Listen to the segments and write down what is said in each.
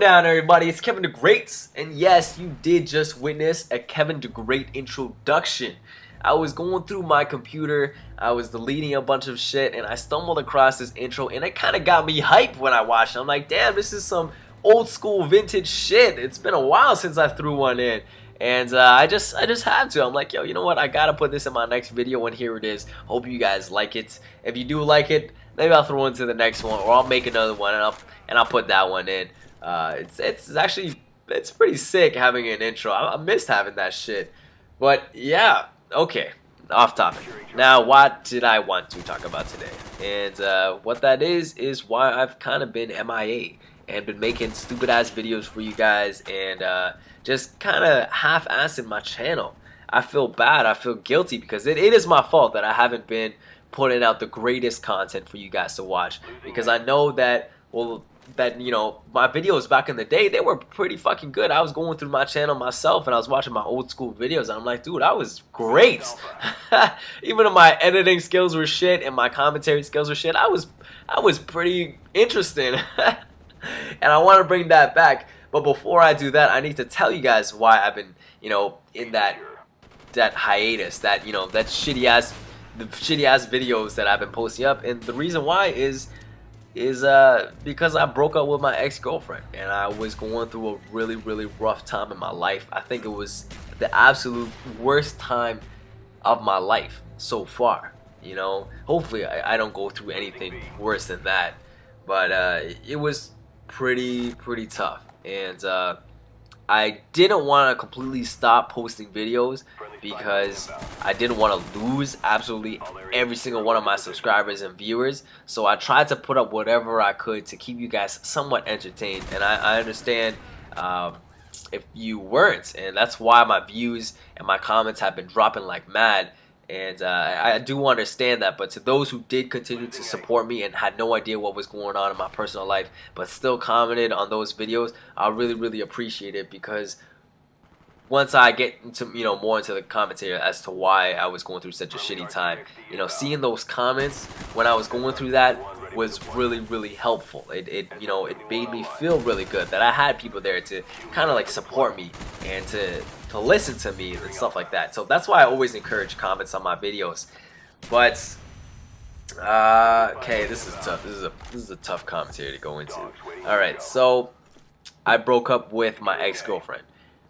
down, everybody? It's Kevin the Great, and yes, you did just witness a Kevin the Great introduction. I was going through my computer, I was deleting a bunch of shit, and I stumbled across this intro, and it kind of got me hyped when I watched it. I'm like, damn, this is some old school vintage shit. It's been a while since I threw one in. And I just had to. I'm like, yo, you know what? I gotta put this in my next video, and here it is. Hope you guys like it. If you do like it, maybe I'll throw into the next one, or I'll make another one, and I'll put that one in. It's actually pretty sick having an intro. I missed having that shit. But yeah, okay. Off topic. Now, what did I want to talk about today? And what that is why I've kind of been MIA and been making stupid ass videos for you guys, and just kind of half-assing my channel. I feel bad. I feel guilty because it is my fault that I haven't been putting out the greatest content for you guys to watch, because I know that, well, that, you know, my videos back in the day, they were pretty fucking good. I was going through my channel myself and I was watching my old school videos, and I'm like, dude, I was great. Even if my editing skills were shit and my commentary skills were shit, I was pretty interesting. And I want to bring that back. But before I do that, I need to tell you guys why I've been, you know, in that hiatus, that, you know, that shitty ass videos that I've been posting up. And the reason why is because I broke up with my ex-girlfriend, and I was going through a really rough time in my life. I think it was the absolute worst time of my life so far. You know, hopefully I don't go through anything worse than that, but it was pretty tough. And I didn't want to completely stop posting videos because I didn't want to lose absolutely every single one of my subscribers and viewers. So I tried to put up whatever I could to keep you guys somewhat entertained. And I understand if you weren't, and that's why my views and my comments have been dropping like mad. And I do understand that, but to those who did continue to support me and had no idea what was going on in my personal life, but still commented on those videos, I really appreciate it, because once I get into, you know, more into the commentary as to why I was going through such a shitty time, you know, seeing those comments when I was going through that was really helpful. It you know, it made me feel really good that I had people there to kind of like support me and to listen to me and stuff like that. So that's why I always encourage comments on my videos. But okay, this is tough. This is a tough commentary to go into. All right, so I broke up with my ex-girlfriend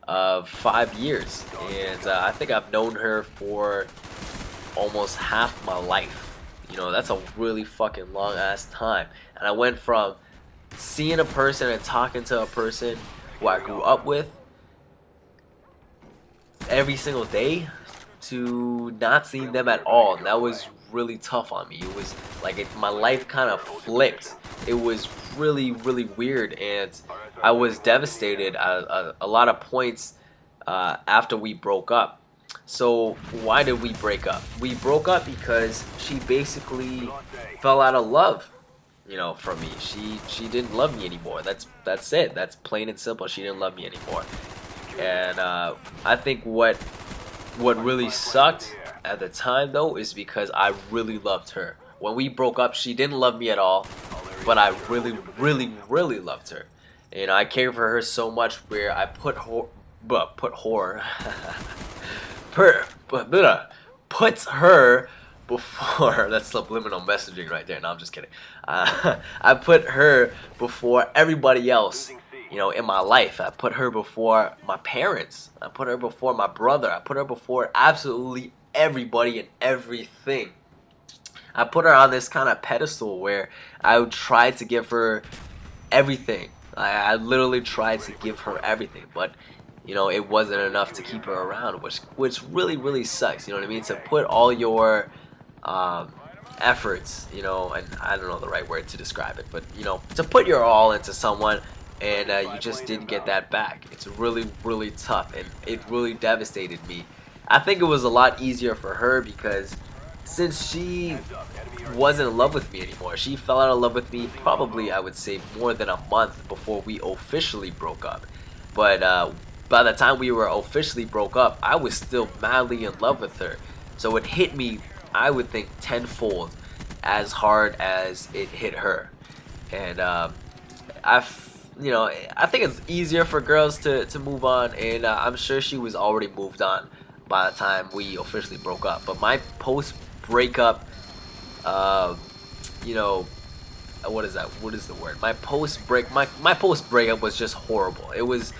of 5 years, and I think I've known her for almost half my life. You know, that's a really fucking long ass time. And I went from seeing a person and talking to a person who I grew up with every single day to not seeing them at all. And that was really tough on me. It was like my life kind of flipped. It was really weird, and I was devastated at a lot of points after we broke up. So why did we break up? We broke up because she basically fell out of love, you know, from me. She didn't love me anymore. That's it. That's plain and simple. She didn't love me anymore. And I think what really sucked at the time, though, is because I really loved her. When we broke up, she didn't love me at all, but I really loved her. And I cared for her so much where I put her before. That's subliminal messaging right there. No, I'm just kidding. I put her before everybody else, you know, in my life. I put her before my parents. I put her before my brother. I put her before absolutely everybody and everything. I put her on this kind of pedestal where I would try to give her everything. I literally tried to give her everything, but you know, it wasn't enough to keep her around, which really sucks. You know what I mean? To put all your efforts, you know, and I don't know the right word to describe it, but you know, to put your all into someone, and you just didn't get that back. It's really tough, and it really devastated me. I think it was a lot easier for her because since she wasn't in love with me anymore, she fell out of love with me probably, I would say, more than a month before we officially broke up. But by the time we were officially broke up, I was still madly in love with her. So it hit me, I would think, tenfold as hard as it hit her. And I think it's easier for girls to move on, and I'm sure she was already moved on by the time we officially broke up. But my post breakup, uh, you know, what is that? What is the word? My post breakup was just horrible. It was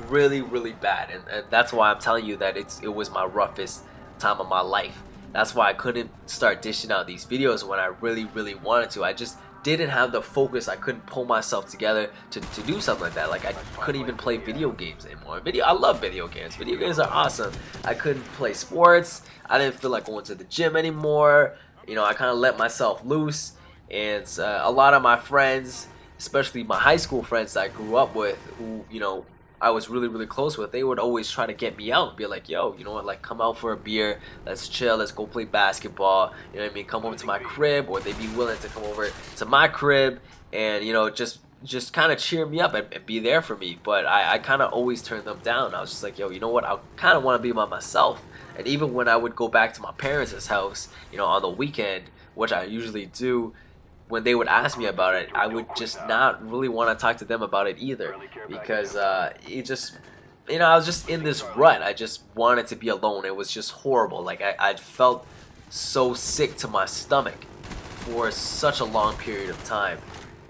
really bad, and that's why I'm telling you that it was my roughest time of my life. That's why I couldn't start dishing out these videos when I really wanted to. I just didn't have the focus. I couldn't pull myself together to do something like that. Like, I couldn't even play video games anymore. I love video games. Video games are awesome. I couldn't play sports. I didn't feel like going to the gym anymore. I kind of let myself loose, and a lot of my friends, especially my high school friends that I grew up with, who I was really close with, they would always try to get me out and be like, yo, you know what, like, come out for a beer, let's chill, let's go play basketball, you know what I mean, come over to my crib, or they'd be willing to come over to my crib and just kind of cheer me up and be there for me. But I kind of always turned them down. I was just like, yo, you know what, I kind of want to be by myself. And even when I would go back to my parents' house, on the weekend, which I usually do, when they would ask me about it, I would just not really want to talk to them about it either, because I was just in this rut. I just wanted to be alone. It was just horrible. Like, I felt so sick to my stomach for such a long period of time,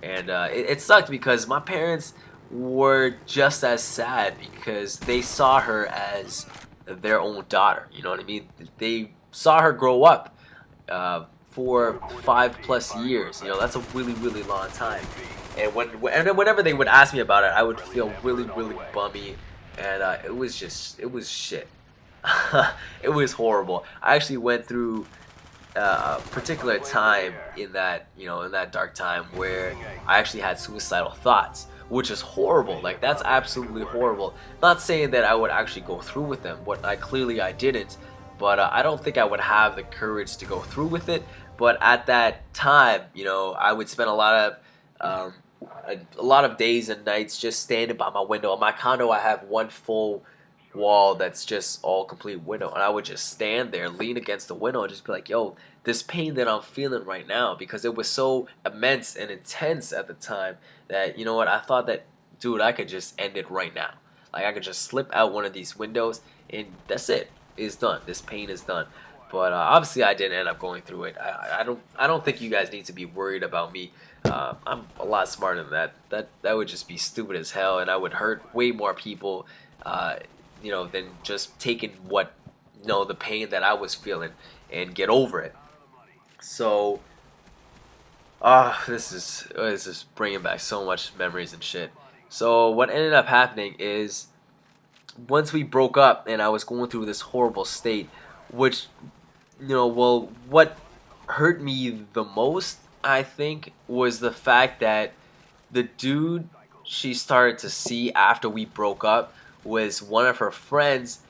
and it sucked because my parents were just as sad because they saw her as their own daughter. You know what I mean? They saw her grow up. For 5+ years. That's a really long time. And whenever they would ask me about it, I would feel really bummy, and it was shit. It was horrible. I actually went through a particular time in that dark time where I actually had suicidal thoughts, which is horrible. Like, that's absolutely horrible. Not saying that I would actually go through with them, but I didn't. But I don't think I would have the courage to go through with it. But at that time, I would spend a lot of days and nights just standing by my window. In my condo, I have one full wall that's just all complete window, and I would just stand there, lean against the window, and just be like, yo, this pain that I'm feeling right now, because it was so immense and intense at the time that, you know what, I thought that, dude, I could just end it right now. Like, I could just slip out one of these windows, and that's it. It's done. This pain is done. But obviously, I didn't end up going through it. I don't think you guys need to be worried about me. I'm a lot smarter than that. That would just be stupid as hell, and I would hurt way more people, than just taking the pain that I was feeling and get over it. So, this is bringing back so much memories and shit. So what ended up happening is, once we broke up and I was going through this horrible state, which, what hurt me the most, I think, was the fact that the dude she started to see after we broke up was one of her friends.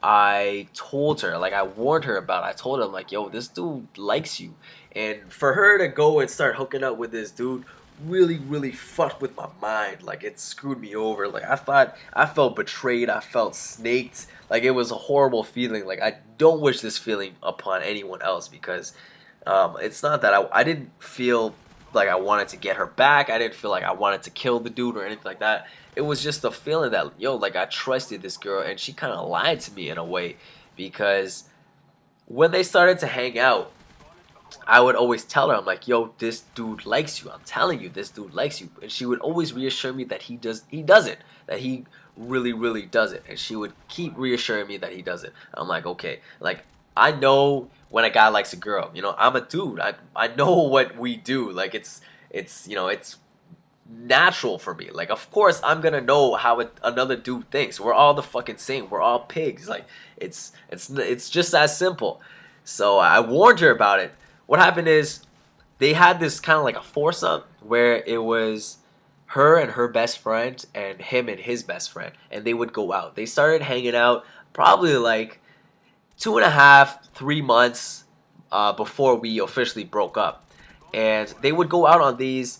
I told her, like, I warned her about it. I told her, like, yo, this dude likes you. And for her to go and start hooking up with this dude really fucked with my mind. Like, it screwed me over. Like, I felt betrayed. I felt snaked. Like, it was a horrible feeling. Like, I don't wish this feeling upon anyone else, because it's not that I didn't feel like I wanted to get her back. I didn't feel like I wanted to kill the dude or anything like that. It was just the feeling that, yo, like, I trusted this girl, and she kind of lied to me in a way, because when they started to hang out, I would always tell her, I'm like, yo, this dude likes you. I'm telling you, this dude likes you. And she would always reassure me that he doesn't, that he really doesn't. And she would keep reassuring me that he doesn't. I'm like, okay, like, I know when a guy likes a girl. I'm a dude. I know what we do. Like, it's natural for me. Like, of course I'm gonna know how another dude thinks. We're all the fucking same. We're all pigs. Like, it's just as simple. So I warned her about it. What happened is, they had this kind of like a foursome where it was her and her best friend and him and his best friend, and they would go out. They started hanging out probably like 2.5, 3 months before we officially broke up, and they would go out on these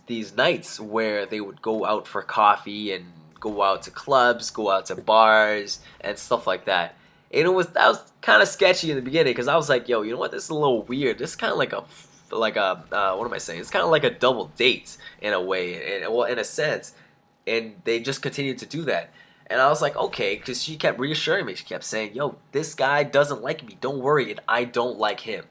these nights where they would go out for coffee and go out to clubs, go out to bars and stuff like that. And that was kind of sketchy in the beginning, because I was like, yo, you know what, this is a little weird. This is kind of like a like a what am I saying? It's kind of like a double date in a way, and well, in a sense, and they just continued to do that. And I was like, okay, because she kept reassuring me. She kept saying, "Yo, this guy doesn't like me. Don't worry, and I don't like him."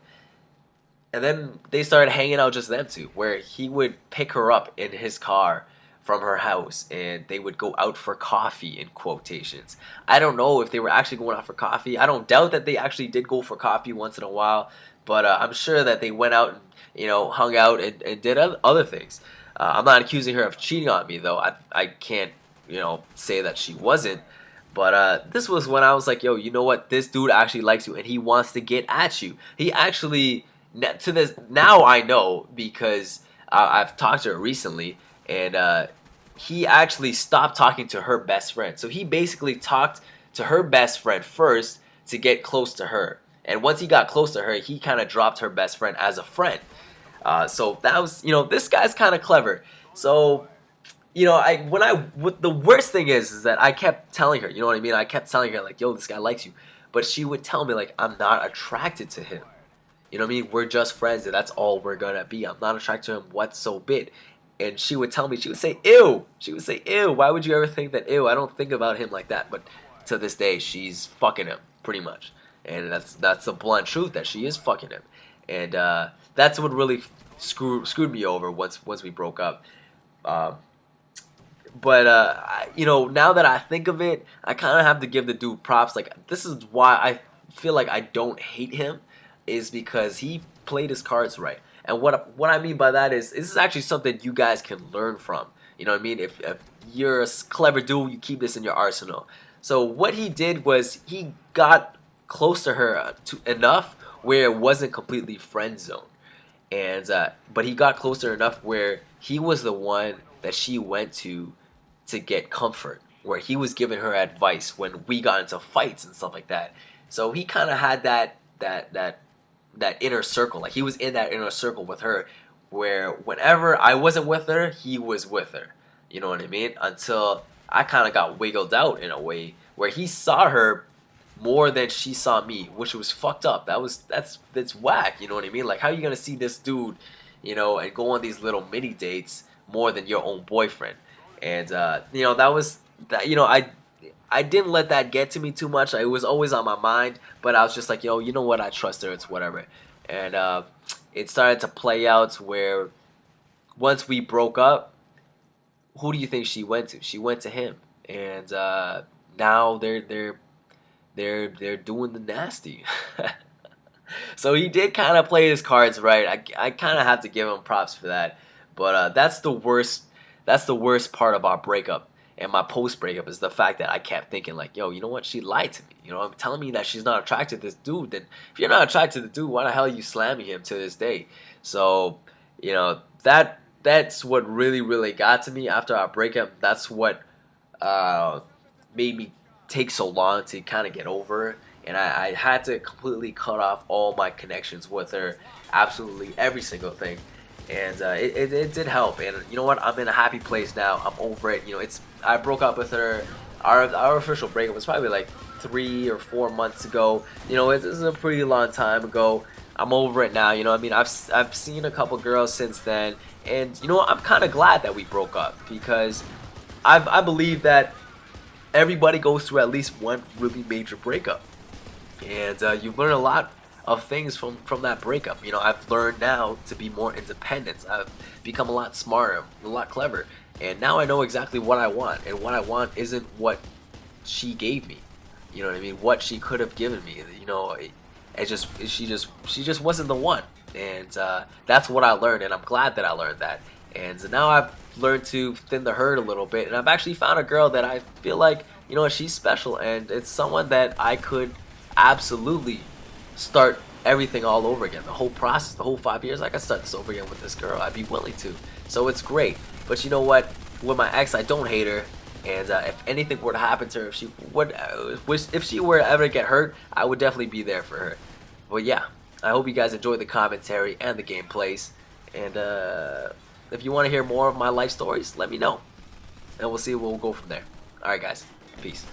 And then they started hanging out just them two, where he would pick her up in his car from her house and they would go out for coffee in quotations. I don't know if they were actually going out for coffee. I don't doubt that they actually did go for coffee once in a while, but I'm sure that they went out and hung out and did other things. I'm not accusing her of cheating on me though. I can't say that she wasn't. But this was when I was like, yo, you know what? This dude actually likes you and he wants to get at you. He actually to this now I know because I've talked to her recently, and he actually stopped talking to her best friend. So he basically talked to her best friend first to get close to her, and once he got close to her, he kind of dropped her best friend as a friend. So that was, this guy's kind of clever. So what the worst thing is that I kept telling her, you know what I mean? I kept telling her like, yo, this guy likes you, but she would tell me like, I'm not attracted to him. You know what I mean? We're just friends and that's all we're gonna be. I'm not attracted to him whatsoever. And she would tell me, she would say, ew. She would say, ew. Why would you ever think that, ew? I don't think about him like that. But to this day, she's fucking him, pretty much. And that's the blunt truth, that she is fucking him. And that's what really screwed me over once we broke up. But now that I think of it, I kind of have to give the dude props. Like, this is why I feel like I don't hate him, is because he played his cards right. And what I mean by that is, this is actually something you guys can learn from. You know what I mean? If you're a clever dude, you keep this in your arsenal. So what he did was he got close to her enough where it wasn't completely friend zone. And but he got closer enough where he was the one that she went to get comfort, where he was giving her advice when we got into fights and stuff like that. So he kind of had that inner circle. Like, he was in that inner circle with her, where whenever I wasn't with her, he was with her. You know what I mean? Until I kind of got wiggled out in a way where he saw her more than she saw me, which was fucked up. That's whack. You know what I mean? Like, how are you gonna see this dude, and go on these little mini dates more than your own boyfriend? And that was that. I didn't let that get to me too much. It was always on my mind, but I was just like, yo, you know what? I trust her. It's whatever. And it started to play out where once we broke up, who do you think she went to? She went to him, and now they're doing the nasty. So he did kind of play his cards right. I kind of have to give him props for that. But that's the worst. That's the worst part of our breakup. And my post-breakup is the fact that I kept thinking like, yo, you know what? She lied to me. I'm telling me that she's not attracted to this dude. Then if you're not attracted to the dude, why the hell are you slamming him to this day? So, that's what really, really got to me after our breakup. That's what made me take so long to kind of get over her. And I had to completely cut off all my connections with her. Absolutely every single thing. And it did help, and you know what? I'm in a happy place now. I'm over it. I broke up with her. Our official breakup was probably like 3 or 4 months ago. This is a pretty long time ago. I'm over it now. I've seen a couple girls since then, and I'm kind of glad that we broke up, because I believe that everybody goes through at least one really major breakup, and you learn a lot of things from that breakup. I've learned now to be more independent. I've become a lot smarter, a lot clever, and now I know exactly what I want, and what I want isn't what she gave me. You know what I mean? What she could have given me. She just wasn't the one, and that's what I learned, and I'm glad that I learned that. And now I've learned to thin the herd a little bit, and I've actually found a girl that I feel like she's special, and it's someone that I could absolutely start everything all over again. The whole process, the whole 5 years, I could start this over again with this girl. I'd be willing to. So it's great. But you know what? With my ex, I don't hate her. And if anything were to happen to her, if she were to ever get hurt, I would definitely be there for her. But yeah, I hope you guys enjoyed the commentary and the gameplays. And if you want to hear more of my life stories, let me know. And we'll see where we'll go from there. Alright guys, peace.